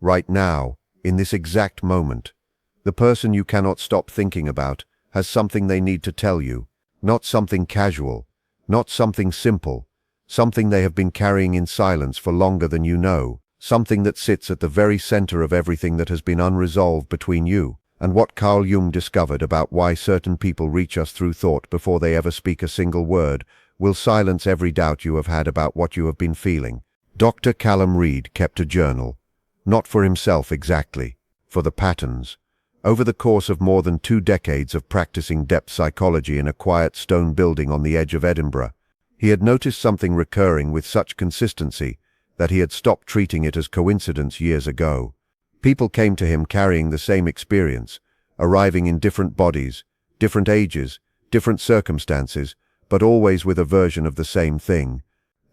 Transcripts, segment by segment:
right now, in this exact moment. The person you cannot stop thinking about has something they need to tell you, not something casual, not something simple, something they have been carrying in silence for longer than you know, something that sits at the very center of everything that has been unresolved between you, and what Carl Jung discovered about why certain people reach us through thought before they ever speak a single word will silence every doubt you have had about what you have been feeling. Dr. Callum Reid kept a journal, not for himself exactly, for the patterns. Over the course of more than 2 decades of practicing depth psychology in a quiet stone building on the edge of Edinburgh, he had noticed something recurring with such consistency that he had stopped treating it as coincidence years ago. People came to him carrying the same experience, arriving in different bodies, different ages, different circumstances, but always with a version of the same thing.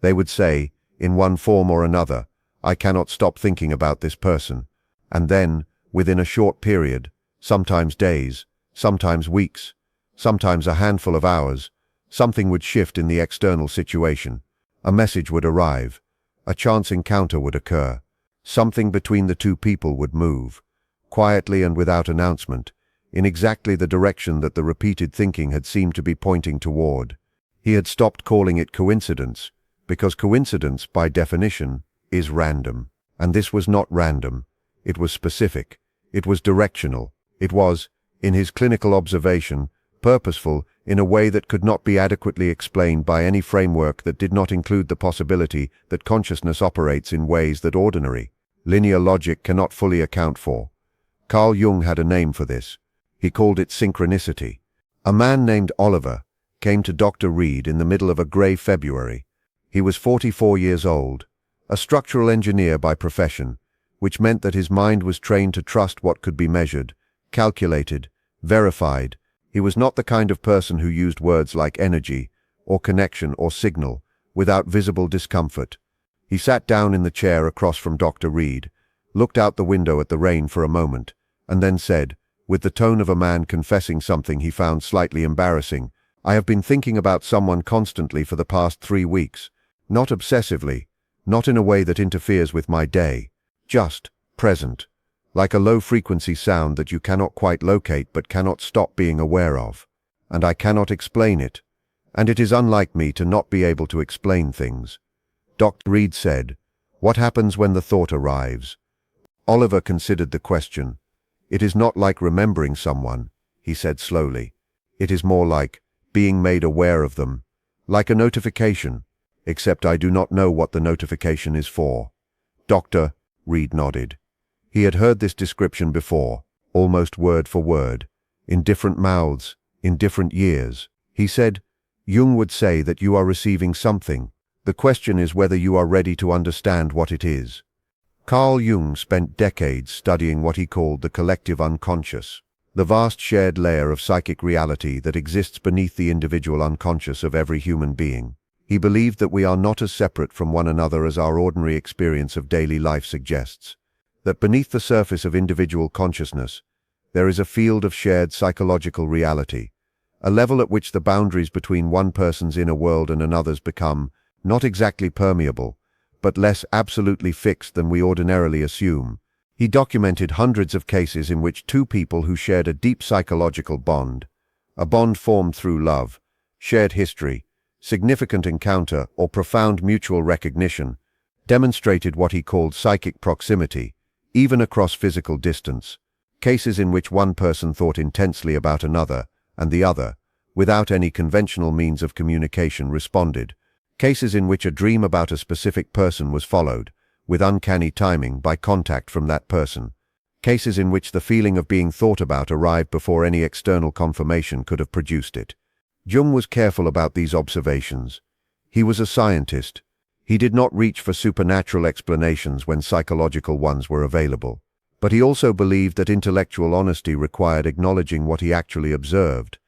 They would say, in one form or another, "I cannot stop thinking about this person." And then, within a short period, sometimes days, sometimes weeks, sometimes a handful of hours, something would shift in the external situation. A message would arrive. A chance encounter would occur. Something between the two people would move, quietly and without announcement, in exactly the direction that the repeated thinking had seemed to be pointing toward. He had stopped calling it coincidence, because coincidence, by definition, is random. And this was not random. It was specific. It was directional. It was, in his clinical observation, purposeful in a way that could not be adequately explained by any framework that did not include the possibility that consciousness operates in ways that ordinary, linear logic cannot fully account for. Carl Jung had a name for this. He called it synchronicity. A man named Oliver came to Dr. Reid in the middle of a grey February. He was 44 years old, a structural engineer by profession, which meant that his mind was trained to trust what could be measured, calculated, verified. He was not the kind of person who used words like energy, or connection, or signal, without visible discomfort. He sat down in the chair across from Dr. Reid, looked out the window at the rain for a moment, and then said, with the tone of a man confessing something he found slightly embarrassing, "I have been thinking about someone constantly for the past 3 weeks. Not obsessively, not in a way that interferes with my day. Just present. Like a low-frequency sound that you cannot quite locate but cannot stop being aware of. And I cannot explain it. And it is unlike me to not be able to explain things." Dr. Reid said, "What happens when the thought arrives?" Oliver considered the question. "It is not like remembering someone," he said slowly. "It is more like being made aware of them. Like a notification, except I do not know what the notification is for." Dr. Reid nodded. He had heard this description before, almost word for word, in different mouths, in different years. He said, "Jung would say that you are receiving something. The question is whether you are ready to understand what it is." Carl Jung spent decades studying what he called the collective unconscious, the vast shared layer of psychic reality that exists beneath the individual unconscious of every human being. He believed that we are not as separate from one another as our ordinary experience of daily life suggests. That beneath the surface of individual consciousness, there is a field of shared psychological reality, a level at which the boundaries between one person's inner world and another's become, not exactly permeable, but less absolutely fixed than we ordinarily assume. He documented hundreds of cases in which two people who shared a deep psychological bond, a bond formed through love, shared history, significant encounter, or profound mutual recognition, demonstrated what he called psychic proximity, even across physical distance. Cases in which one person thought intensely about another, and the other, without any conventional means of communication, responded. Cases in which a dream about a specific person was followed, with uncanny timing, by contact from that person. Cases in which the feeling of being thought about arrived before any external confirmation could have produced it. Jung was careful about these observations. He was a scientist. He did not reach for supernatural explanations when psychological ones were available. But he also believed that intellectual honesty required acknowledging what he actually observed,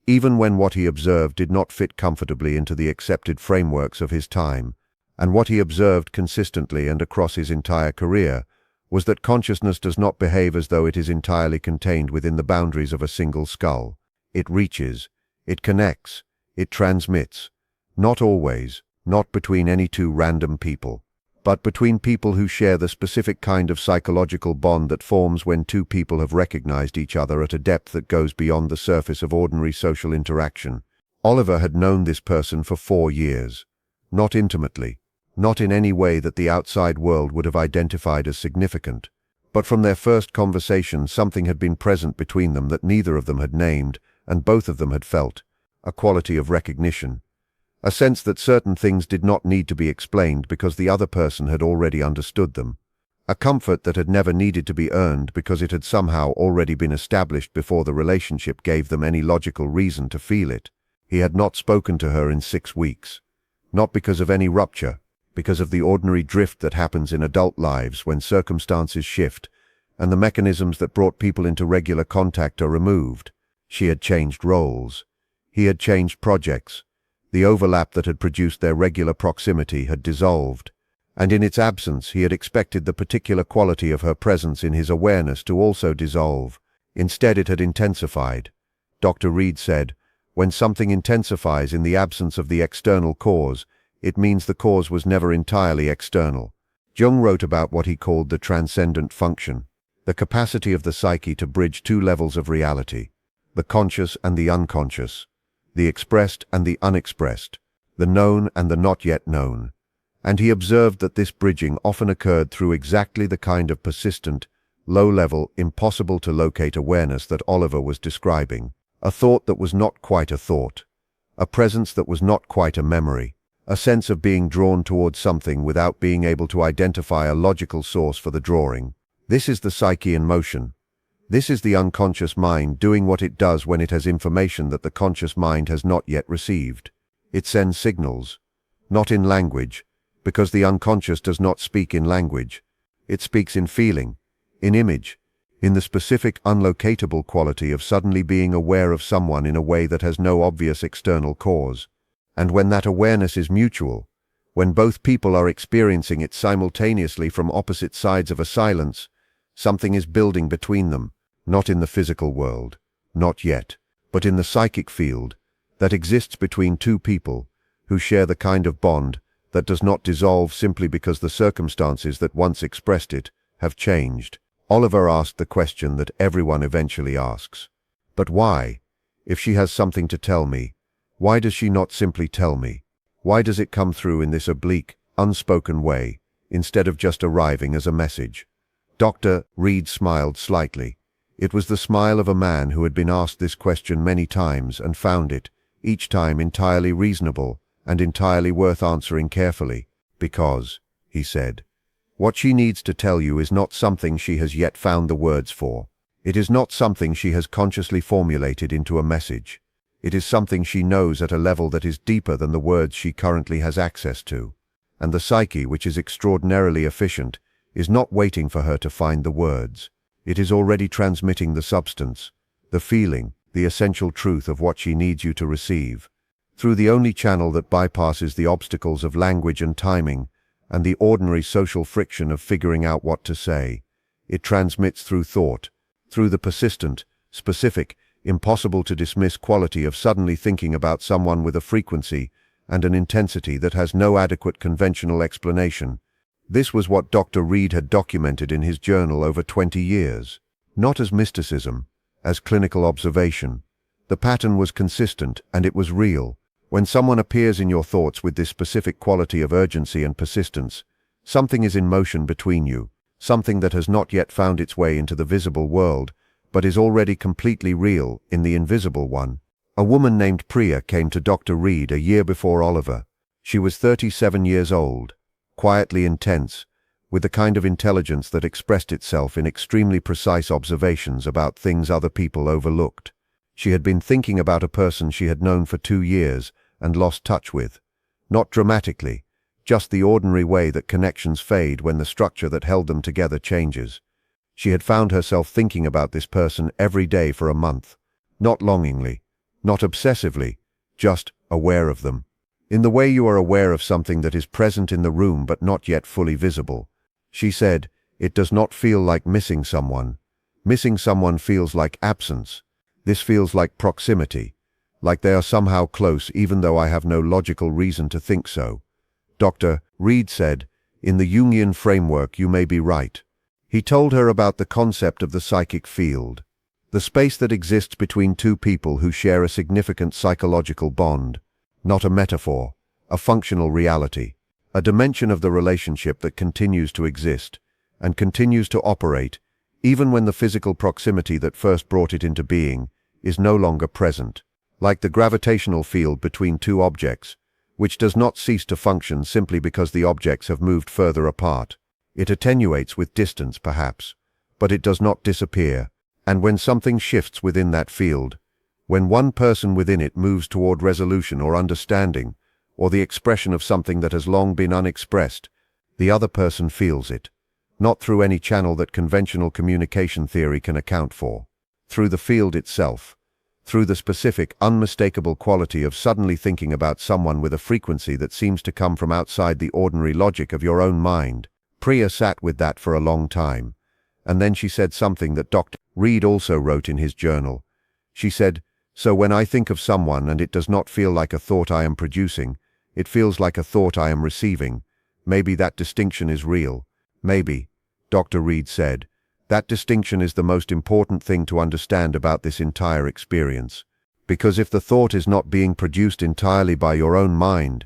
even when what he observed did not fit comfortably into the accepted frameworks of his time. And what he observed consistently and across his entire career was that consciousness does not behave as though it is entirely contained within the boundaries of a single skull. It reaches, it connects, it transmits. Not always, not between any two random people, but between people who share the specific kind of psychological bond that forms when two people have recognized each other at a depth that goes beyond the surface of ordinary social interaction. Oliver had known this person for 4 years. Not intimately, not in any way that the outside world would have identified as significant. But from their first conversation, something had been present between them that neither of them had named, and both of them had felt. A quality of recognition. A sense that certain things did not need to be explained because the other person had already understood them. A comfort that had never needed to be earned because it had somehow already been established before the relationship gave them any logical reason to feel it. He had not spoken to her in 6 weeks. Not because of any rupture, because of the ordinary drift that happens in adult lives when circumstances shift, and the mechanisms that brought people into regular contact are removed. She had changed roles. He had changed projects. The overlap that had produced their regular proximity had dissolved, and in its absence he had expected the particular quality of her presence in his awareness to also dissolve. Instead it had intensified. Dr. Reid said, when something intensifies in the absence of the external cause, it means the cause was never entirely external. Jung wrote about what he called the transcendent function, the capacity of the psyche to bridge 2 levels of reality, the conscious and the unconscious, the expressed and the unexpressed, the known and the not yet known. And he observed that this bridging often occurred through exactly the kind of persistent, low-level, impossible-to-locate awareness that Oliver was describing. A thought that was not quite a thought. A presence that was not quite a memory. A sense of being drawn towards something without being able to identify a logical source for the drawing. This is the psyche in motion. This is the unconscious mind doing what it does when it has information that the conscious mind has not yet received. It sends signals. Not in language, because the unconscious does not speak in language. It speaks in feeling, in image, in the specific unlocatable quality of suddenly being aware of someone in a way that has no obvious external cause. And when that awareness is mutual, when both people are experiencing it simultaneously from opposite sides of a silence, something is building between them, not in the physical world, not yet, but in the psychic field that exists between two people who share the kind of bond that does not dissolve simply because the circumstances that once expressed it have changed. Oliver asked the question that everyone eventually asks. But why? If she has something to tell me, why does she not simply tell me? Why does it come through in this oblique, unspoken way, instead of just arriving as a message? Dr. Reid smiled slightly. It was the smile of a man who had been asked this question many times and found it, each time, entirely reasonable and entirely worth answering carefully. Because, he said, what she needs to tell you is not something she has yet found the words for. It is not something she has consciously formulated into a message. It is something she knows at a level that is deeper than the words she currently has access to. And the psyche, which is extraordinarily efficient, is not waiting for her to find the words. It is already transmitting the substance, the feeling, the essential truth of what she needs you to receive. Through the only channel that bypasses the obstacles of language and timing, and the ordinary social friction of figuring out what to say. It transmits through thought, through the persistent, specific, impossible-to-dismiss quality of suddenly thinking about someone with a frequency and an intensity that has no adequate conventional explanation. This was what Dr. Reid had documented in his journal over 20 years. Not as mysticism, as clinical observation. The pattern was consistent and it was real. When someone appears in your thoughts with this specific quality of urgency and persistence, something is in motion between you, something that has not yet found its way into the visible world, but is already completely real in the invisible one. A woman named Priya came to Dr. Reid a year before Oliver. She was 37 years old, quietly intense, with the kind of intelligence that expressed itself in extremely precise observations about things other people overlooked. She had been thinking about a person she had known for 2 years and lost touch with. Not dramatically, just the ordinary way that connections fade when the structure that held them together changes. She had found herself thinking about this person every day for a month. Not longingly, not obsessively, just aware of them. In the way you are aware of something that is present in the room but not yet fully visible. She said, it does not feel like missing someone. Missing someone feels like absence. This feels like proximity, like they are somehow close even though I have no logical reason to think so. Dr. Reid said, In the Jungian framework, you may be right. He told her about the concept of the psychic field, the space that exists between two people who share a significant psychological bond, not a metaphor, a functional reality, a dimension of the relationship that continues to exist and continues to operate even when the physical proximity that first brought it into being is no longer present, like the gravitational field between two objects, which does not cease to function simply because the objects have moved further apart. It attenuates with distance, perhaps, but it does not disappear. And when something shifts within that field, when one person within it moves toward resolution or understanding, or the expression of something that has long been unexpressed, the other person feels it, not through any channel that conventional communication theory can account for, through the field itself, through the specific, unmistakable quality of suddenly thinking about someone with a frequency that seems to come from outside the ordinary logic of your own mind. Priya sat with that for a long time, and then she said something that Dr. Reed also wrote in his journal. She said, "So when I think of someone and it does not feel like a thought I am producing, it feels like a thought I am receiving. Maybe that distinction is real. Maybe," Dr. Reed said, "that distinction is the most important thing to understand about this entire experience. Because if the thought is not being produced entirely by your own mind,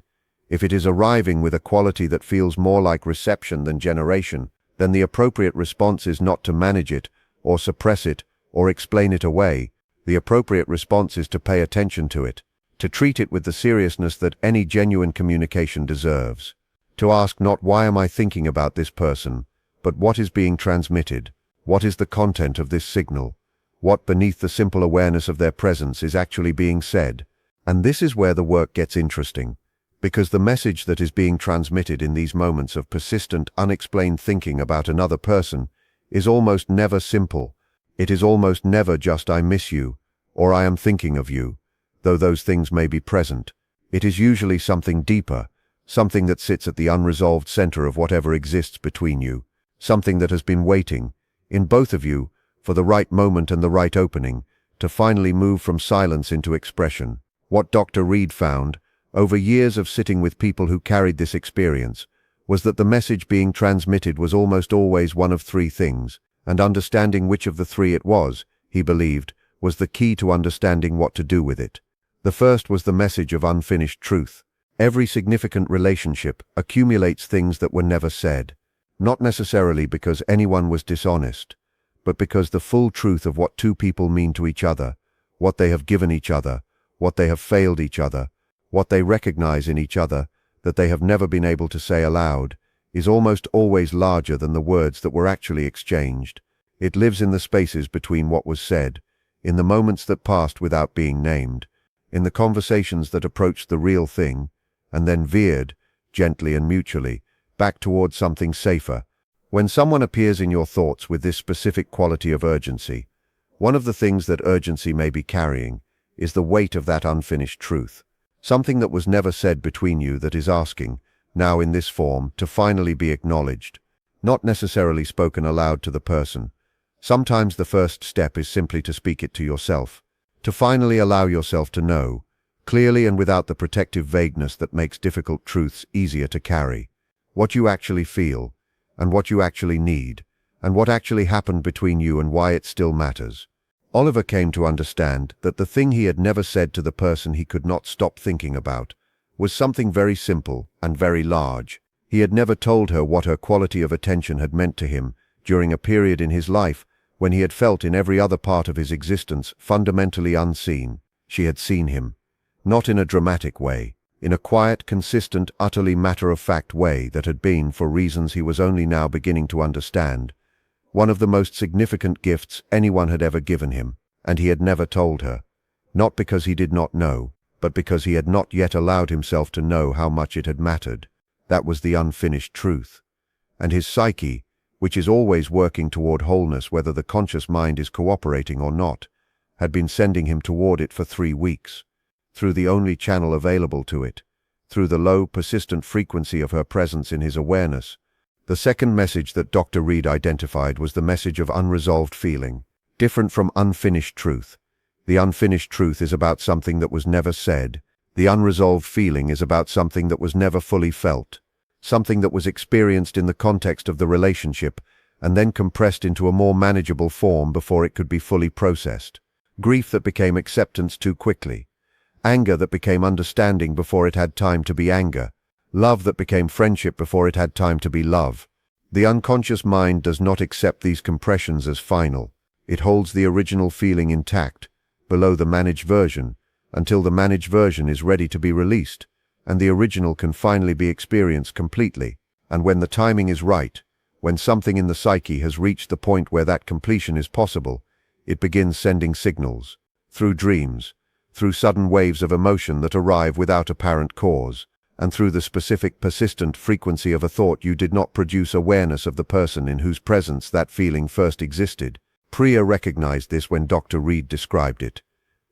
if it is arriving with a quality that feels more like reception than generation, then the appropriate response is not to manage it, or suppress it, or explain it away. The appropriate response is to pay attention to it, to treat it with the seriousness that any genuine communication deserves. To ask not why am I thinking about this person, but what is being transmitted? What is the content of this signal? What beneath the simple awareness of their presence is actually being said?" And this is where the work gets interesting, because the message that is being transmitted in these moments of persistent, unexplained thinking about another person is almost never simple. It is almost never just "I miss you," or "I am thinking of you," though those things may be present. It is usually something deeper, something that sits at the unresolved center of whatever exists between you, something that has been waiting, in both of you, for the right moment and the right opening, to finally move from silence into expression. What Dr. Reed found, over years of sitting with people who carried this experience, was that the message being transmitted was almost always one of three things, and understanding which of the three it was, he believed, was the key to understanding what to do with it. The first was the message of unfinished truth. Every significant relationship accumulates things that were never said, not necessarily because anyone was dishonest, but because the full truth of what two people mean to each other, what they have given each other, what they have failed each other, what they recognize in each other that they have never been able to say aloud, is almost always larger than the words that were actually exchanged. It lives in the spaces between what was said, in the moments that passed without being named, in the conversations that approached the real thing, and then veered, gently and mutually, back towards something safer. When someone appears in your thoughts with this specific quality of urgency, one of the things that urgency may be carrying is the weight of that unfinished truth, something that was never said between you that is asking, now in this form, to finally be acknowledged, not necessarily spoken aloud to the person. Sometimes the first step is simply to speak it to yourself, to finally allow yourself to know, clearly and without the protective vagueness that makes difficult truths easier to carry, what you actually feel, and what you actually need, and what actually happened between you and why it still matters. Oliver came to understand that the thing he had never said to the person he could not stop thinking about was something very simple and very large. He had never told her what her quality of attention had meant to him during a period in his life when he had felt in every other part of his existence fundamentally unseen. She had seen him, not in a dramatic way, in a quiet, consistent, utterly matter-of-fact way that had been, for reasons he was only now beginning to understand, one of the most significant gifts anyone had ever given him, and he had never told her, not because he did not know, but because he had not yet allowed himself to know how much it had mattered. That was the unfinished truth. And his psyche, which is always working toward wholeness whether the conscious mind is cooperating or not, had been sending him toward it for 3 weeks, through the only channel available to it, through the low, persistent frequency of her presence in his awareness. The second message that Dr. Reed identified was the message of unresolved feeling, different from unfinished truth. The unfinished truth is about something that was never said. The unresolved feeling is about something that was never fully felt, something that was experienced in the context of the relationship and then compressed into a more manageable form before it could be fully processed. Grief that became acceptance too quickly. Anger that became understanding before it had time to be anger. Love that became friendship before it had time to be love. The unconscious mind does not accept these compressions as final. It holds the original feeling intact, below the managed version, until the managed version is ready to be released, and the original can finally be experienced completely. And when the timing is right, when something in the psyche has reached the point where that completion is possible, it begins sending signals, through dreams, through sudden waves of emotion that arrive without apparent cause, and through the specific persistent frequency of a thought you did not produce awareness of the person in whose presence that feeling first existed. Priya recognized this when Dr. Reed described it.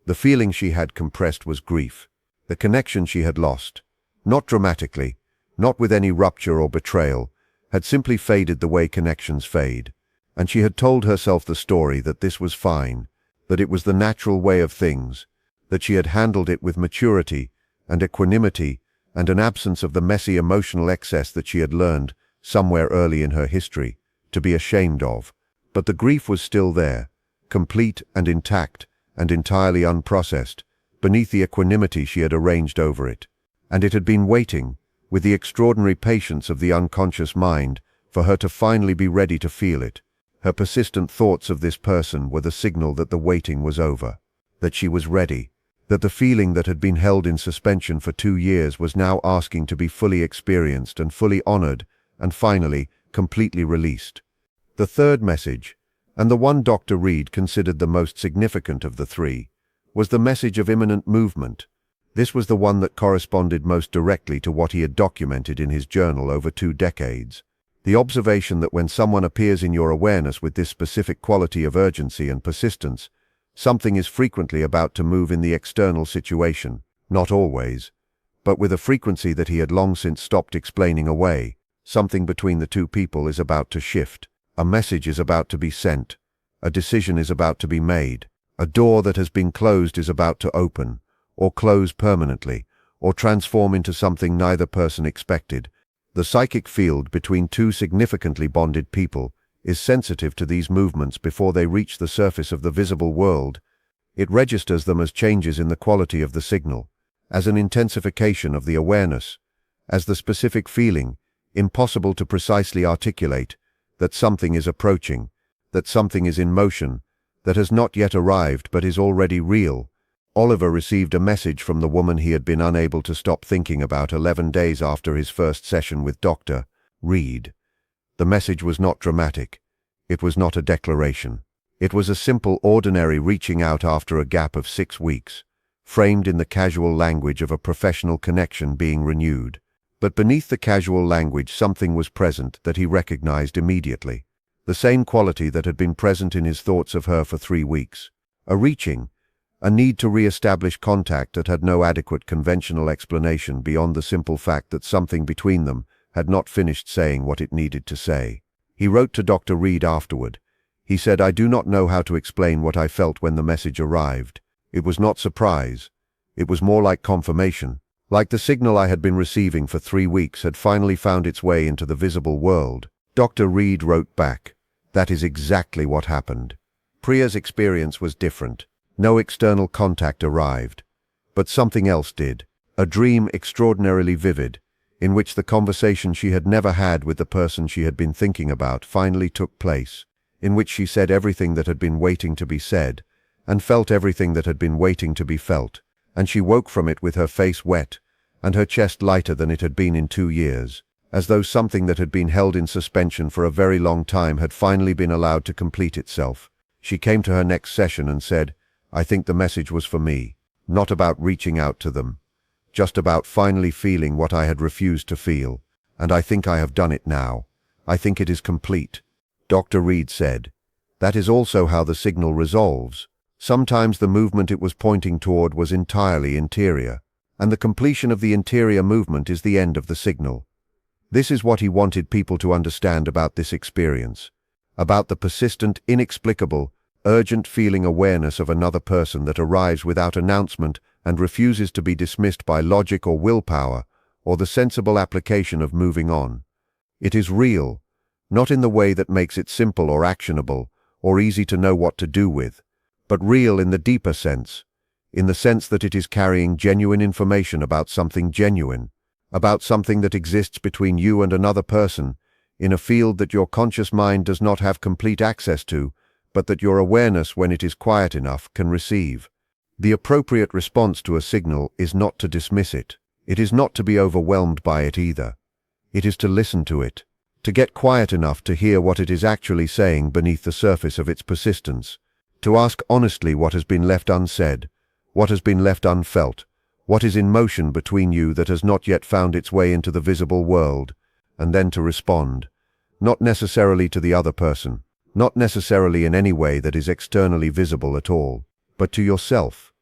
The feeling she had compressed was grief. The connection she had lost, not dramatically, not with any rupture or betrayal, had simply faded the way connections fade. And she had told herself the story that this was fine, that it was the natural way of things, that she had handled it with maturity and equanimity and an absence of the messy emotional excess that she had learned, somewhere early in her history, to be ashamed of. But the grief was still there, complete and intact and entirely unprocessed, beneath the equanimity she had arranged over it. And it had been waiting, with the extraordinary patience of the unconscious mind, for her to finally be ready to feel it. Her persistent thoughts of this person were the signal that the waiting was over, that she was ready, that the feeling that had been held in suspension for 2 years was now asking to be fully experienced and fully honored, and finally, completely released. The third message, and the one Dr. Reed considered the most significant of the three, was the message of imminent movement. This was the one that corresponded most directly to what he had documented in his journal over 2 decades. The observation that when someone appears in your awareness with this specific quality of urgency and persistence, something is frequently about to move in the external situation, not always, but with a frequency that he had long since stopped explaining away. Something between the two people is about to shift. A message is about to be sent. A decision is about to be made. A door that has been closed is about to open, or close permanently, or transform into something neither person expected. The psychic field between two significantly bonded people is sensitive to these movements before they reach the surface of the visible world. It registers them as changes in the quality of the signal, as an intensification of the awareness, as the specific feeling, impossible to precisely articulate, that something is approaching, that something is in motion, that has not yet arrived but is already real. Oliver received a message from the woman he had been unable to stop thinking about 11 days after his first session with Dr. Reed. The message was not dramatic. It was not a declaration. It was a simple, ordinary reaching out after a gap of 6 weeks, framed in the casual language of a professional connection being renewed. But beneath the casual language something was present that he recognized immediately. The same quality that had been present in his thoughts of her for 3 weeks. A reaching, a need to re-establish contact that had no adequate conventional explanation beyond the simple fact that something between them had not finished saying what it needed to say. He wrote to Dr. Reed afterward. He said, "I do not know how to explain what I felt when the message arrived. It was not surprise. It was more like confirmation. Like the signal I had been receiving for 3 weeks had finally found its way into the visible world." Dr. Reed wrote back, "That is exactly what happened." Priya's experience was different. No external contact arrived. But something else did. A dream extraordinarily vivid, in which the conversation she had never had with the person she had been thinking about finally took place, in which she said everything that had been waiting to be said, and felt everything that had been waiting to be felt, and she woke from it with her face wet, and her chest lighter than it had been in 2 years, as though something that had been held in suspension for a very long time had finally been allowed to complete itself. She came to her next session and said, "I think the message was for me, not about reaching out to them, just about finally feeling what I had refused to feel, and I think I have done it now. I think it is complete." Dr. Reed said, "That is also how the signal resolves. Sometimes the movement it was pointing toward was entirely interior, and the completion of the interior movement is the end of the signal." This is what he wanted people to understand about this experience, about the persistent, inexplicable, urgent feeling awareness of another person that arrives without announcement and refuses to be dismissed by logic or willpower, or the sensible application of moving on. It is real, not in the way that makes it simple or actionable, or easy to know what to do with, but real in the deeper sense, in the sense that it is carrying genuine information about something genuine, about something that exists between you and another person, in a field that your conscious mind does not have complete access to, but that your awareness, when it is quiet enough, can receive. The appropriate response to a signal is not to dismiss it. It is not to be overwhelmed by it either. It is to listen to it, to get quiet enough to hear what it is actually saying beneath the surface of its persistence, to ask honestly what has been left unsaid, what has been left unfelt, what is in motion between you that has not yet found its way into the visible world, and then to respond, not necessarily to the other person, not necessarily in any way that is externally visible at all, but to yourself,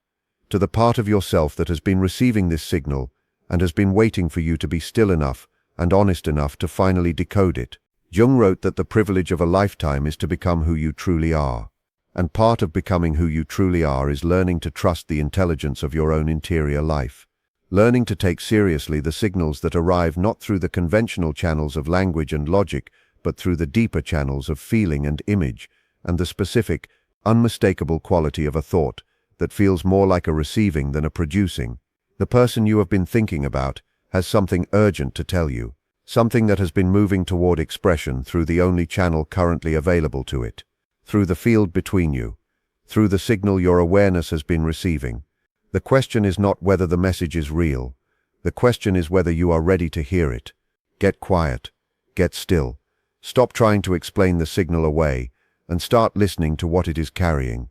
to the part of yourself that has been receiving this signal and has been waiting for you to be still enough and honest enough to finally decode it. Jung wrote that the privilege of a lifetime is to become who you truly are. And part of becoming who you truly are is learning to trust the intelligence of your own interior life. Learning to take seriously the signals that arrive not through the conventional channels of language and logic, but through the deeper channels of feeling and image, and the specific, unmistakable quality of a thought that feels more like a receiving than a producing. The person you have been thinking about has something urgent to tell you, something that has been moving toward expression through the only channel currently available to it, through the field between you, through the signal your awareness has been receiving. The question is not whether the message is real. The question is whether you are ready to hear it. Get quiet. Get still. Stop trying to explain the signal away, and start listening to what it is carrying.